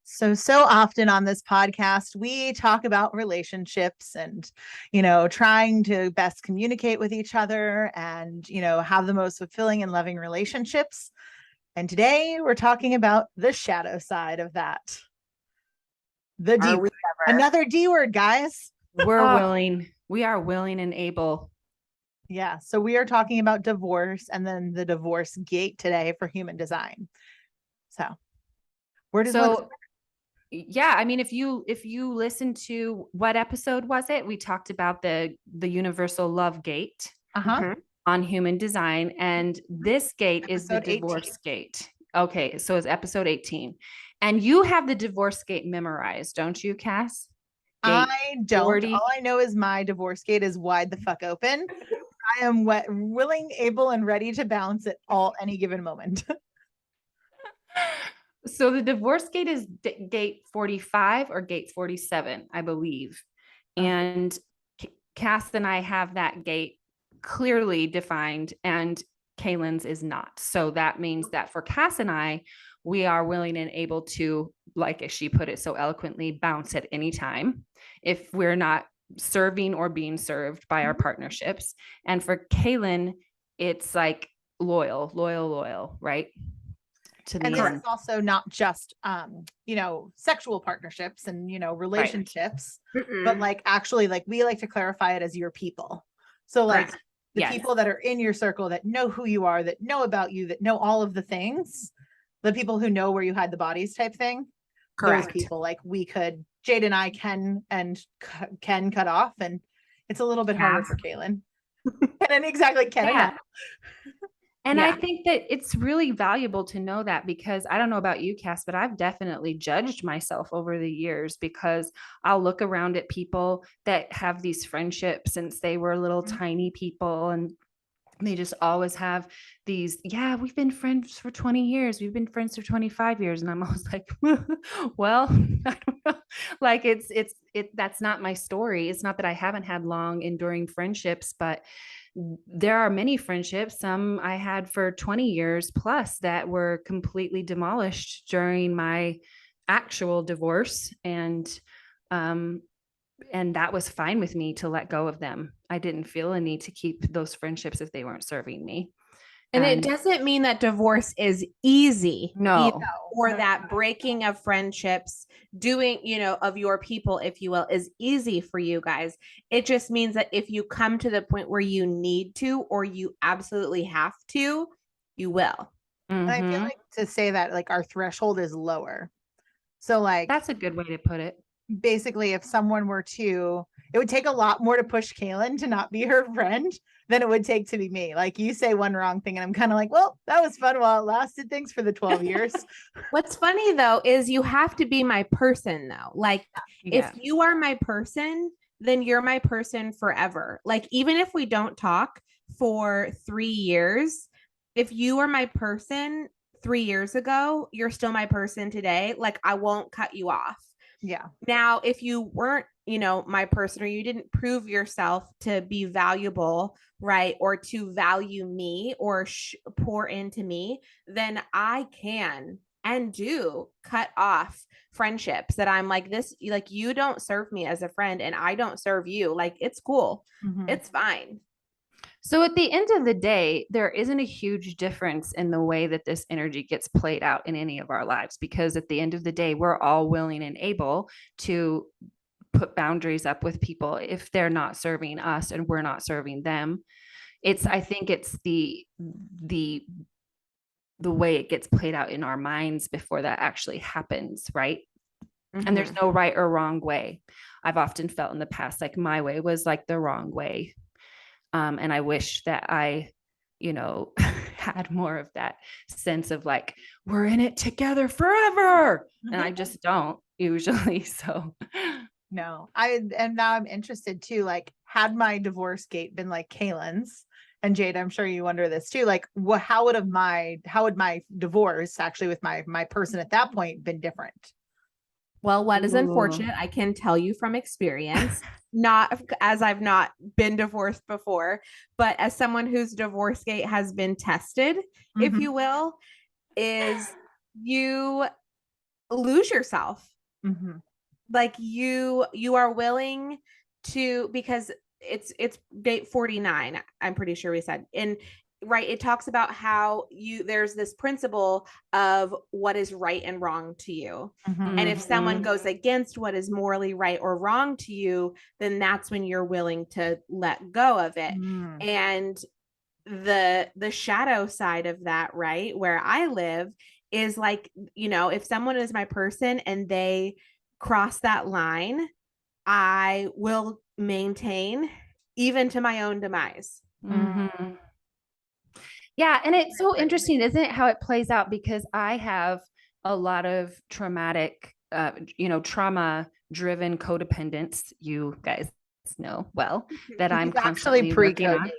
So often on this podcast, we talk about relationships and, trying to best communicate with each other and, have the most fulfilling and loving relationships. And today we're talking about the shadow side of that. The D Are word. we ever? Another D word, guys. We're Oh, willing. We are willing and able. Yeah. So we are talking about divorce and then the divorce gate today for human design. So where does one So yeah, I mean, if you listen to what episode was it? We talked about the universal love gate uh-huh. on human design, and this gate is the Episode 18. divorce gate. Okay, so it's episode 18. And you have the divorce gate memorized, don't you, Cass? Gate I don't. 40. All I know is my divorce gate is wide the fuck open. I am willing, able, and ready to bounce at any given moment. So the divorce gate is gate 45 or gate 47, I believe. Okay. And Cass and I have that gate clearly defined, and Kaylin's is not. So that means that for Cass and I, we are willing and able to, like she put it so eloquently, bounce at any time if we're not serving or being served by our partnerships. And for Kaylin, it's like loyal, right? To And the this end. is also not just sexual partnerships and relationships, but like actually like we like to clarify it as your people. So like Correct. the Yes. people that are in your circle that know who you are, that know about you, that know all of the things, the people who know where you hide the bodies type thing. Those Correct. people, like Jade and I can cut off, and it's a little bit harder for Kaylin. And exactly, Ken and I. And I think that it's really valuable to know that, because I don't know about you, Cass, but I've definitely judged myself over the years, because I'll look around at people that have these friendships since they were little tiny people, and they just always have these, we've been friends for 20 years. We've been friends for 25 years. And I'm always like, well, I don't know. Like that's not my story. It's not that I haven't had long enduring friendships, but there are many friendships, some I had for 20 years plus, that were completely demolished during my actual divorce. And that was fine with me to let go of them. I didn't feel a need to keep those friendships if they weren't serving me. and it doesn't mean that divorce is easy. No. Or that breaking of friendships, doing, of your people, if you will, is easy for you guys. It just means that if you come to the point where you need to, or you absolutely have to, you will. And I feel like to say that like our threshold is lower. So like that's a good way to put it. Basically, if someone were to, it would take a lot more to push Kaylin to not be her friend than it would take to be me. Like you say one wrong thing and I'm kind of like, well, that was fun while it lasted. Thanks for the 12 years. What's funny though is you have to be my person though. Like if you are my person, then you're my person forever. Like even if we don't talk for 3 years, if you are my person 3 years ago, you're still my person today. Like I won't cut you off. Yeah. Now, if you weren't, my person, or you didn't prove yourself to be valuable, right, or to value me or pour into me, then I can and do cut off friendships that I'm like, this, like, you don't serve me as a friend and I don't serve you. Like, it's cool. It's fine. So at the end of the day, there isn't a huge difference in the way that this energy gets played out in any of our lives, because at the end of the day, we're all willing and able to put boundaries up with people if they're not serving us and we're not serving them. I think it's the way it gets played out in our minds before that actually happens, right? And there's no right or wrong way. I've often felt in the past like my way was like the wrong way. And I wish that I, had more of that sense of like, we're in it together forever. And I just don't usually. So no, and now I'm interested too. Like, had my divorce gate been like Kaylin's, and Jade, I'm sure you wonder this too. Like, how would my divorce actually with my person at that point been different? Well, what is unfortunate, I can tell you from experience, not as I've not been divorced before, but as someone whose divorce gate has been tested, if you will, is you lose yourself. Mhm. Like you are willing to, because it's date 49, I'm pretty sure we said. And right, it talks about how there's this principle of what is right and wrong to you. Mhm. And if someone Mhm. goes against what is morally right or wrong to you, then that's when you're willing to let go of it. Mm. And the shadow side of that, right, where I live, is like, if someone is my person and they cross that line, I will maintain even to my own demise. Mhm. Yeah. And it's so interesting, isn't it, how it plays out? Because I have a lot of traumatic, trauma driven codependence. You guys know well that I'm He's actually constantly working on.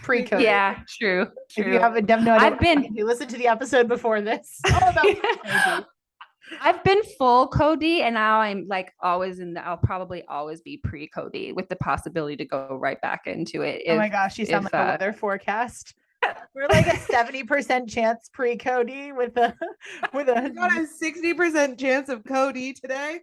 pre-coding. Yeah, true. If you have no idea, I've been, you listen to the episode before this. All about pre-coding. I've been full Cody, and now I'm like always I'll probably always be pre Cody with the possibility to go right back into it. Oh my gosh, you sound like a weather forecast. We're like a 70% chance pre-Cody with a got a 60% chance of Cody today.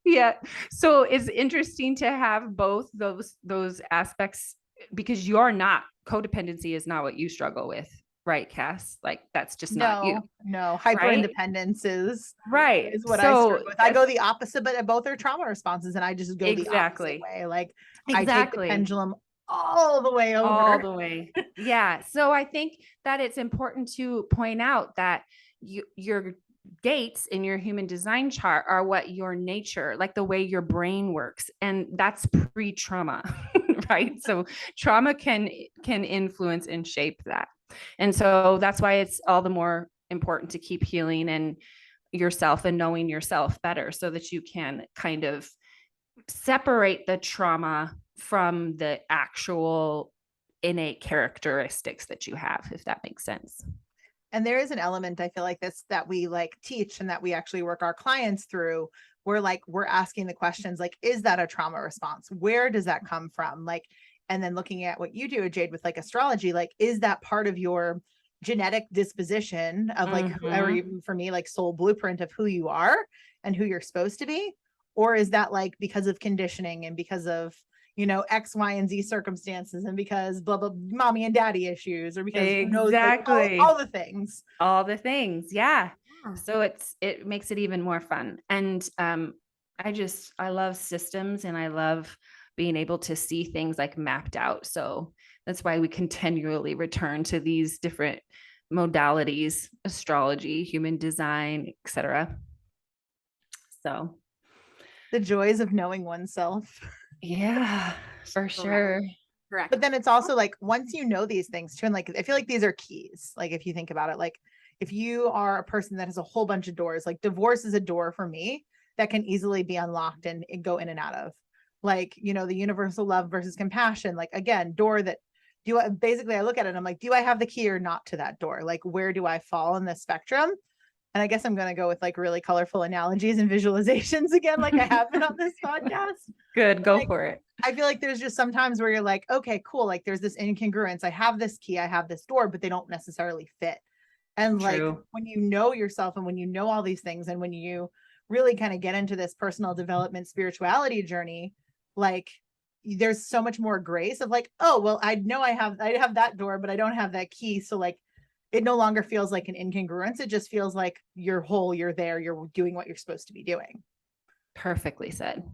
Yeah. So it's interesting to have both those aspects, because you're not, codependency is not what you struggle with, right, Cass? Like that's just not you. No, hyper right? independence is Right. what I So struggle with. I go the opposite, but both are trauma responses, and I just go the opposite exactly. way. Like I take the Exactly. pendulum all the way over. All the way. Yeah. So I think that it's important to point out that your gates in your human design chart are what your nature, like the way your brain works, and that's pre-trauma, right? So trauma can influence and shape that. And so that's why it's all the more important to keep healing and yourself and knowing yourself better, so that you can kind of separate the trauma from the actual innate characteristics that you have, if that makes sense. And there is an element, I feel like, this that we like teach and that we actually work our clients through. We're asking the questions like, is that a trauma response? Where does that come from? Like, and then looking at what you do, Jade, with like astrology, like, is that part of your genetic disposition of like, or even for me, like soul blueprint of who you are and who you're supposed to be? Or is that like because of conditioning and because of, X, Y, and Z circumstances, and because blah, blah, mommy and daddy issues, or because who knows, like, all the things. All the things. Yeah. So it makes it even more fun. And I love systems, and I love being able to see things like mapped out. So that's why we continually return to these different modalities: astrology, human design, etc. So The joys of knowing oneself. yeah, for sure. Correct. But then it's also like, once you know these things too, and like I feel like these are keys. Like if you think about it, like if you are a person that has a whole bunch of doors, like divorce is a door for me that can easily be unlocked and go in and out of. Like, the universal love versus compassion. Like again, door that basically I look at it and I'm like, do I have the key or not to that door? Like where do I fall in the spectrum? And I guess I'm going to go with like really colorful analogies and visualizations again, like I have been on this podcast. Good. Go for it. I feel like there's just sometimes where you're like, okay, cool. Like there's this incongruence. I have this key, I have this door, but they don't necessarily fit. And like when you know yourself and when you know all these things, and when you really kind of get into this personal development, spirituality journey, like there's so much more grace of like, oh, well, I know I have that door, but I don't have that key. So like, it no longer feels like an incongruence. It just feels like you're whole, you're there, you're doing what you're supposed to be doing. Perfectly said.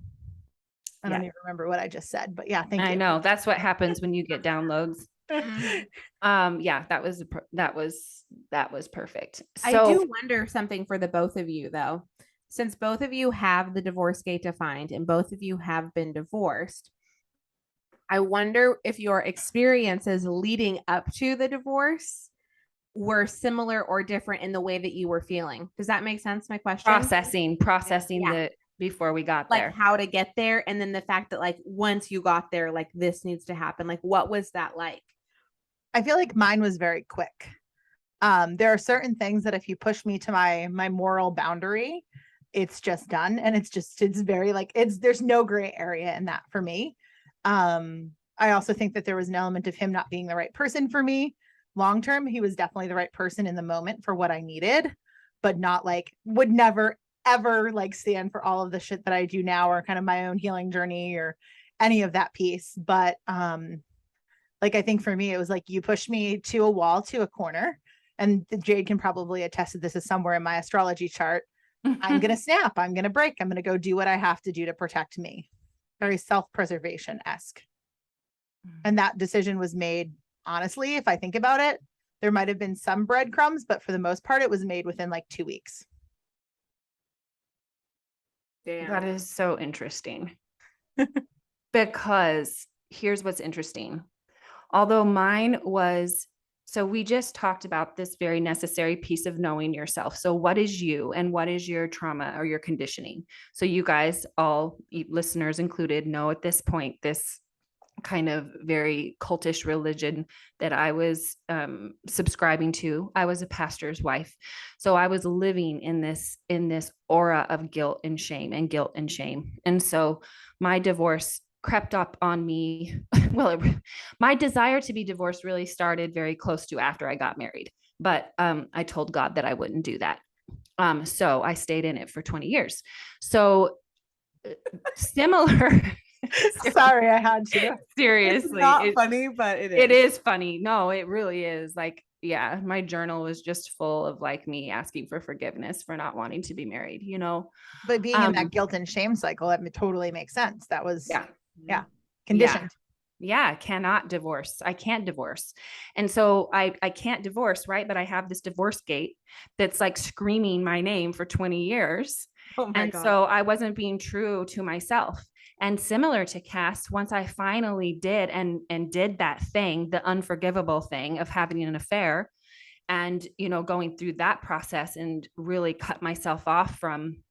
I don't even remember what I just said, but yeah, thank you. I know that's what happens when you get downloads. Yeah, that was perfect. So I do wonder something for the both of you though. Since both of you have the divorce gate defined and both of you have been divorced, I wonder if your experiences leading up to the divorce were similar or different in the way that you were feeling. Does that make sense? My question. Processing the before we got like there, how to get there, and then the fact that like once you got there, like this needs to happen. Like what was that like? I feel like mine was very quick. There are certain things that if you push me to my moral boundary, it's just done, and it's very like there's no gray area in that for me. I also think that there was an element of him not being the right person for me long term. He was definitely the right person in the moment for what I needed, but not like, would never ever like stand for all of the shit that I do now, or kind of my own healing journey or any of that piece. But like, I think for me, it was like, you pushed me to a wall, to a corner, and Jade can probably attest that this is somewhere in my astrology chart. I'm going to snap. I'm going to break. I'm going to go do what I have to do to protect me. Very self-preservation-esque. And that decision was made, honestly, if I think about it, there might have been some breadcrumbs, but for the most part, it was made within like 2 weeks. Damn. That is so interesting. Because here's what's interesting. Although mine was, so we just talked about this very necessary piece of knowing yourself. So what is you and what is your trauma or your conditioning? So you guys, all listeners included, know at this point, this kind of very cultish religion that I was subscribing to. I was a pastor's wife. So I was living in this aura of guilt and shame and guilt and shame. And so my divorce crept up on me. Well, my desire to be divorced really started very close to after I got married. But I told God that I wouldn't do that. So I stayed in it for 20 years. So similar. Sorry, I had to. Seriously. It's not funny, but it is. It is funny. No, it really is. Like, yeah, my journal was just full of like me asking for forgiveness for not wanting to be married, you know? But being in that guilt and shame cycle, that totally makes sense. That was, conditioned. Yeah, cannot divorce. I can't divorce. And so I can't divorce, right? But I have this divorce gate that's like screaming my name for 20 years. Oh my and God. So I wasn't being true to myself. And similar to Cass, once I finally did and did that thing, the unforgivable thing of having an affair, and, you know, going through that process and really cut myself off from,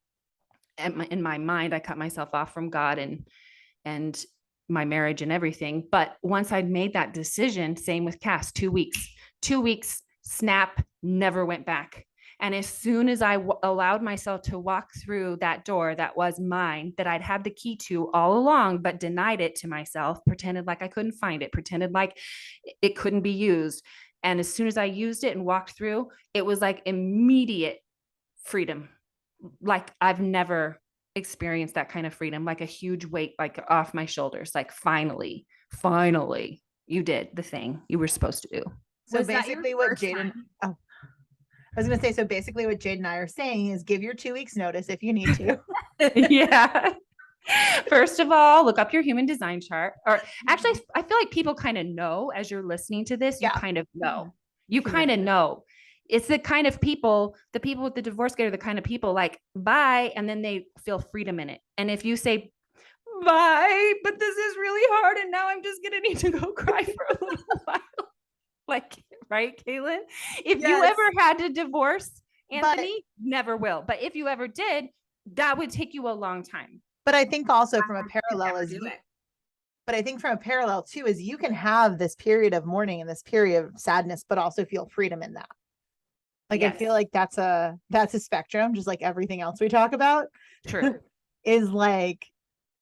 in my mind, I cut myself off from God and my marriage and everything. But once I'd made that decision, same with Cass, 2 weeks, snap, never went back. And as soon as I allowed myself to walk through that door that was mine, that I'd had the key to all along, but denied it to myself, pretended like I couldn't find it, pretended like it couldn't be used. And as soon as I used it and walked through, it was like immediate freedom. Like I've never experienced that kind of freedom, like a huge weight, like off my shoulders. Like finally, you did the thing you were supposed to do. So basically what Jade and I was going to say, so basically what Jade and I are saying is give your 2 weeks notice if you need to. Yeah. First of all, look up your human design chart. Or actually, I feel like people kind of know as you're listening to this, you kind of know. You kind of know. It's the kind of people, the people with the divorce gate are the kind of people like, bye, and then they feel freedom in it. And if you say, bye, but this is really hard, and now I'm just going to need to go cry for a little while. Like, right, Kaylin? If you ever had to divorce Anthony, never will. But if you ever did, that would take you a long time. But I think also from a parallel is but I think from a parallel too, is you can have this period of mourning and this period of sadness, but also feel freedom in that. Like, I feel like that's a spectrum, just like everything else we talk about. True. Is like,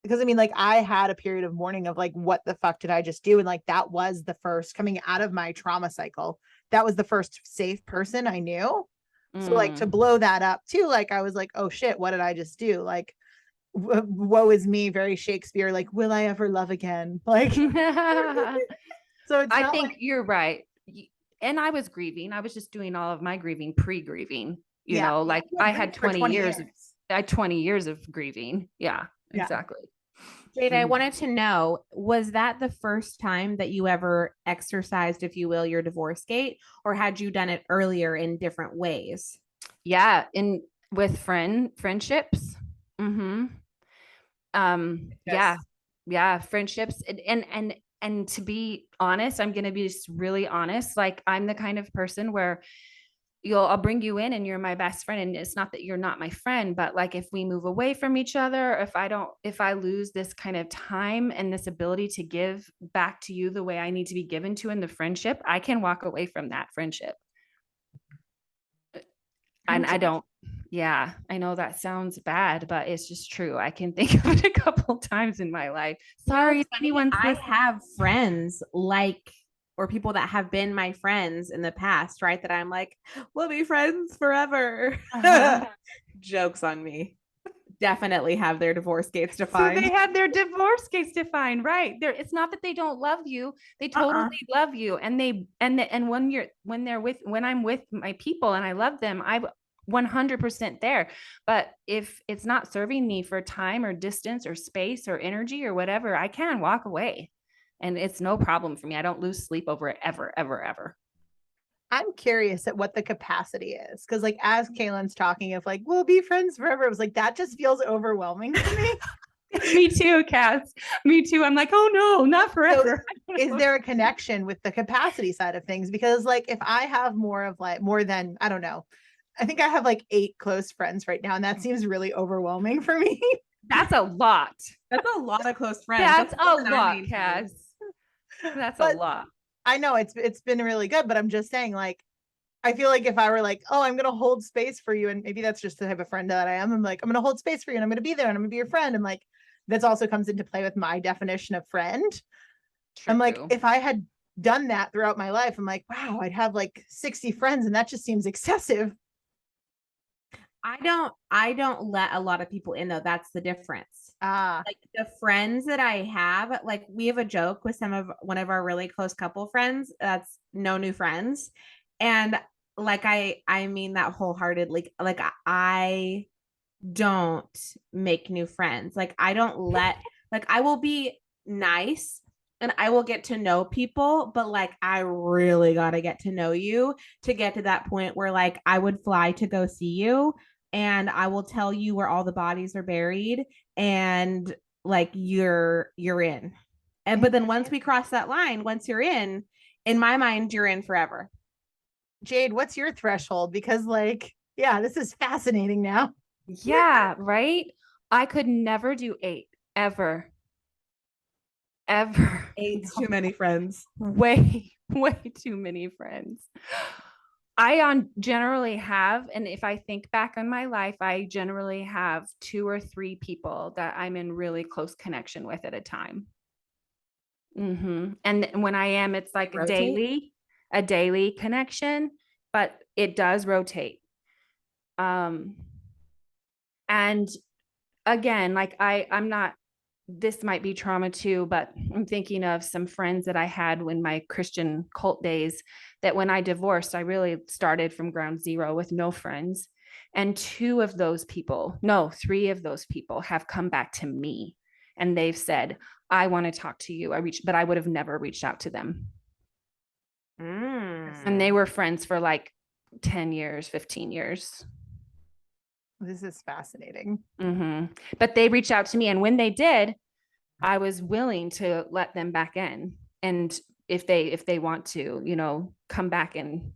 because I mean, like I had a period of mourning of like, what the fuck did I just do? And like, that was the first coming out of my trauma cycle. That was the first safe person I knew. So like to blow that up too, like I was like, oh shit, what did I just do? Like, woe is me, very Shakespeare, like, will I ever love again? Like, so it's I think you're right. And I was grieving. I was just doing all of my grieving, pre-grieving, you know, like I had 20 years. I had 20 years of grieving. Yeah, exactly. Jade, I wanted to know, was that the first time that you ever exercised, if you will, your divorce gate, or had you done it earlier in different ways? Yeah, with friendships. Mm-hmm. Yeah, friendships. And to be honest, I'm going to be just really honest. Like I'm the kind of person where I'll bring you in and you're my best friend. And it's not that you're not my friend, but like if we move away from each other, if I lose this kind of time and this ability to give back to you the way I need to be given to in the friendship, I can walk away from that friendship. And I don't, I know that sounds bad, but it's just true. I can think of it a couple times in my life. Sorry if anyone's I have friends like or people that have been my friends in the past, right? That I'm like, we'll be friends forever. Jokes on me. Definitely have their divorce gates defined. So they have their divorce gates defined, right? It's not that they don't love you; they totally love you, and when I'm with my people and I love them, I'm 100% there. But if it's not serving me for time or distance or space or energy or whatever, I can walk away, and it's no problem for me. I don't lose sleep over it ever, ever, ever. I'm curious at what the capacity is. Cause like as Kaylin's talking of like, we'll be friends forever, it was like that just feels overwhelming to me. Me too, Cass. Me too. I'm like, oh no, not forever. So is there a connection with the capacity side of things? Because like if I have more than, I don't know, I think I have like 8 close friends right now, and that seems really overwhelming for me. That's a lot. That's a lot of close friends. That's a lot, Cass. That's a lot. I know it's been really good, but I'm just saying, like, I feel like if I were like, oh, I'm gonna hold space for you, and maybe that's just the type of friend that I am. I'm like, I'm gonna hold space for you, and I'm gonna be there, and I'm gonna be your friend. And like, that's also comes into play with my definition of friend. True. I'm like, if I had done that throughout my life, I'm like, wow, I'd have like 60 friends, and that just seems excessive. I don't let a lot of people in though. That's the difference. Like the friends that I have, like we have a joke with one of our really close couple friends. That's no new friends. And like I mean that wholeheartedly. Like I don't make new friends. Like I don't let like I will be nice and I will get to know people, but like I really got to get to know you to get to that point where like I would fly to go see you and I will tell you where all the bodies are buried and like you're in. And but then once we cross that line, once you're in my mind you're in forever. Jade, what's your threshold? Because like, yeah, this is fascinating now. Yeah, right? I could never do 8 ever. Ever. 8's too many friends. Way too many friends. I generally have, and if I think back on my life, I generally have 2 or 3 people that I'm in really close connection with at a time. And when I am, it's like a daily connection, but it does rotate. And again, like I'm not, this might be trauma too, but I'm thinking of some friends that I had when my Christian cult days, that when I divorced, I really started from ground zero with no friends. And 3 of those people have come back to me and they've said, I want to talk to you. But I would have never reached out to them. And they were friends for like 10 years, 15 years. This is fascinating. But they reached out to me, and when they did, I was willing to let them back in. And if they want to, you know, come back and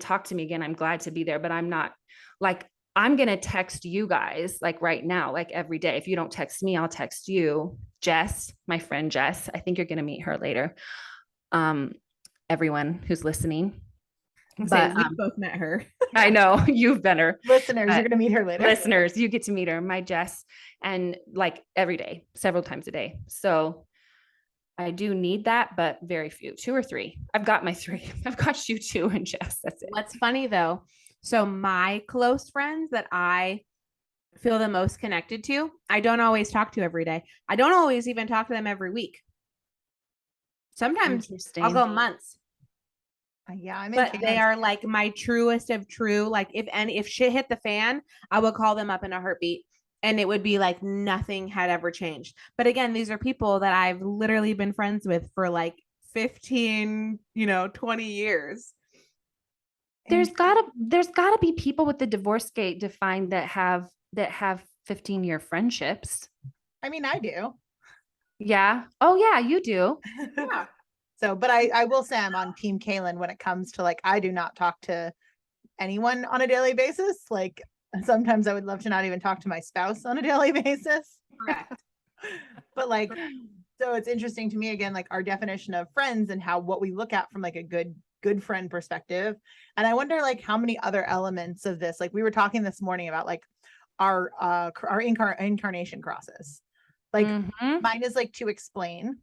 talk to me again, I'm glad to be there. But I'm not like, I'm going to text you guys like right now, like every day. If you don't text me, I'll text you. Jess, my friend Jess, I think you're going to meet her later. Everyone who's listening. But we both met her. I know you've been her. Listeners, you're going to meet her later. Listeners, you get to meet her, my Jess, and like every day, several times a day. So I do need that, but very few, 2 or 3. I've got my 3. I've got you 2 and Jess. That's it. What's funny though, so my close friends that I feel the most connected to, I don't always talk to every day. I don't always even talk to them every week. Sometimes I'll go months. Yeah, but they are like my truest of true. Like if shit hit the fan, I would call them up in a heartbeat, and it would be like nothing had ever changed. But again, these are people that I've literally been friends with for like 15, 20 years. There's gotta be people with the divorce gate defined that have 15-year friendships. I mean, I do. Yeah. Oh yeah, you do. Yeah. So, but I will say I'm on Team Kaylin when it comes to like, I do not talk to anyone on a daily basis. Like sometimes I would love to not even talk to my spouse on a daily basis. Correct. But like, so it's interesting to me again, like our definition of friends and what we look at from like a good friend perspective. And I wonder like how many other elements of this, like we were talking this morning about like our incarnation crosses. Like mine is like to explain,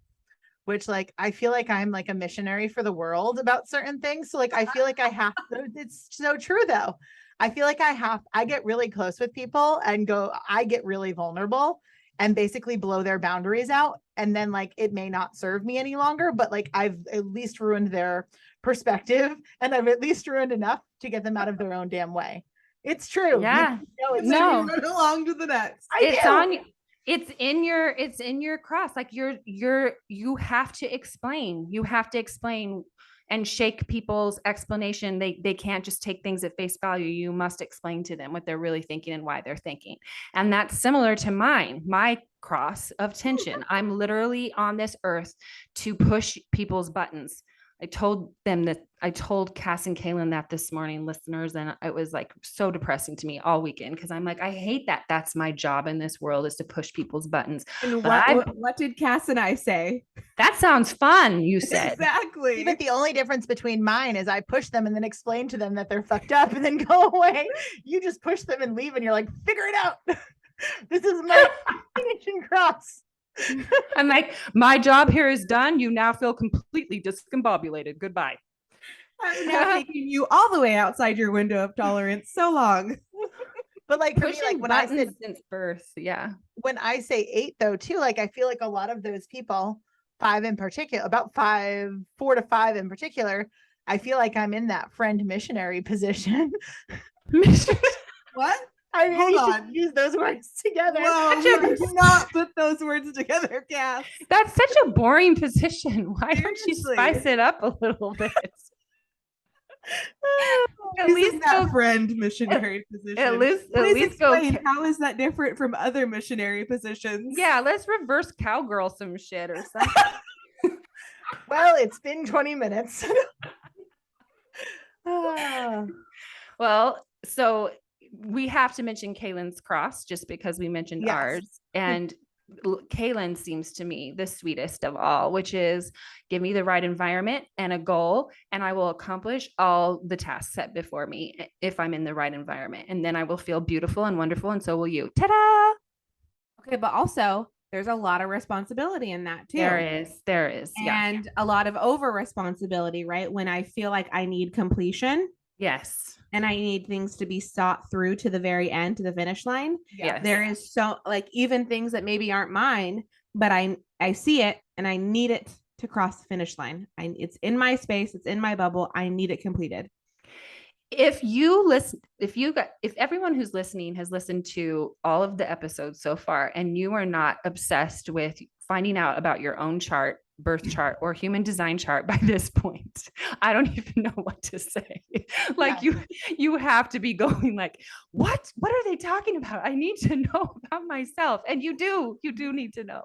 which like I feel like I'm like a missionary for the world about certain things. So like I feel like I have it's so true though. I feel like I get really close with people and I get really vulnerable and basically blow their boundaries out. And then like it may not serve me any longer, but like I've at least ruined their perspective and I've at least ruined enough to get them out of their own damn way. It's true. Yeah. It's No. Run along to the next. It's in your cross. Like you have to explain and shake people's explanation. They can't just take things at face value. You must explain to them what they're really thinking and why they're thinking. And that's similar to my cross of tension. I'm literally on this earth to push people's buttons. I told Cass and Kaylin that this morning, listeners, and it was like so depressing to me all weekend because I'm like, I hate that. That's my job in this world, is to push people's buttons. And what did Cass and I say? That sounds fun, you said. Exactly. But the only difference between mine is I push them and then explain to them that they're fucked up and then go away. You just push them and leave and you're like, figure it out. This is my mission cross. I'm like, my job here is done. You now feel completely discombobulated. Goodbye. I'm now taking you all the way outside your window of tolerance so long. But like for me, like when I said since birth, yeah. When I say 8 though, too, like I feel like a lot of those people, 5 in particular, about 4 to 5 in particular, I feel like I'm in that friend missionary position. What? I mean, hold on. Use those words together. Whoa, do not put those words together, Cass. That's such a boring position. Why don't you spice it up a little bit? At least that friend missionary position. At least explain how is that different from other missionary positions? Yeah, let's reverse cowgirl some shit or something. Well, it's been 20 minutes. Well, so we have to mention Kaylin's cross just because we mentioned ours. And Kaylin seems to me the sweetest of all, which is give me the right environment and a goal, and I will accomplish all the tasks set before me if I'm in the right environment. And then I will feel beautiful and wonderful, and so will you. Ta-da! Okay, but also there's a lot of responsibility in that too. There is. And a lot of over responsibility, right? When I feel like I need completion. Yes. And I need things to be sought through to the very end, to the finish line. Yes. There is so like even things that maybe aren't mine, but I see it and I need it to cross the finish line. It's in my space. It's in my bubble. I need it completed. If everyone who's listening has listened to all of the episodes so far, and you are not obsessed with finding out about your own chart, birth chart, or human design chart by this point, I don't even know what to say. Like you have to be going like, what are they talking about? I need to know about myself. And you do need to know.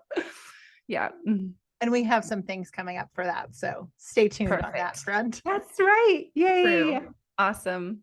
Yeah. And we have some things coming up for that. So stay tuned on that front. That's right. Yay. Awesome.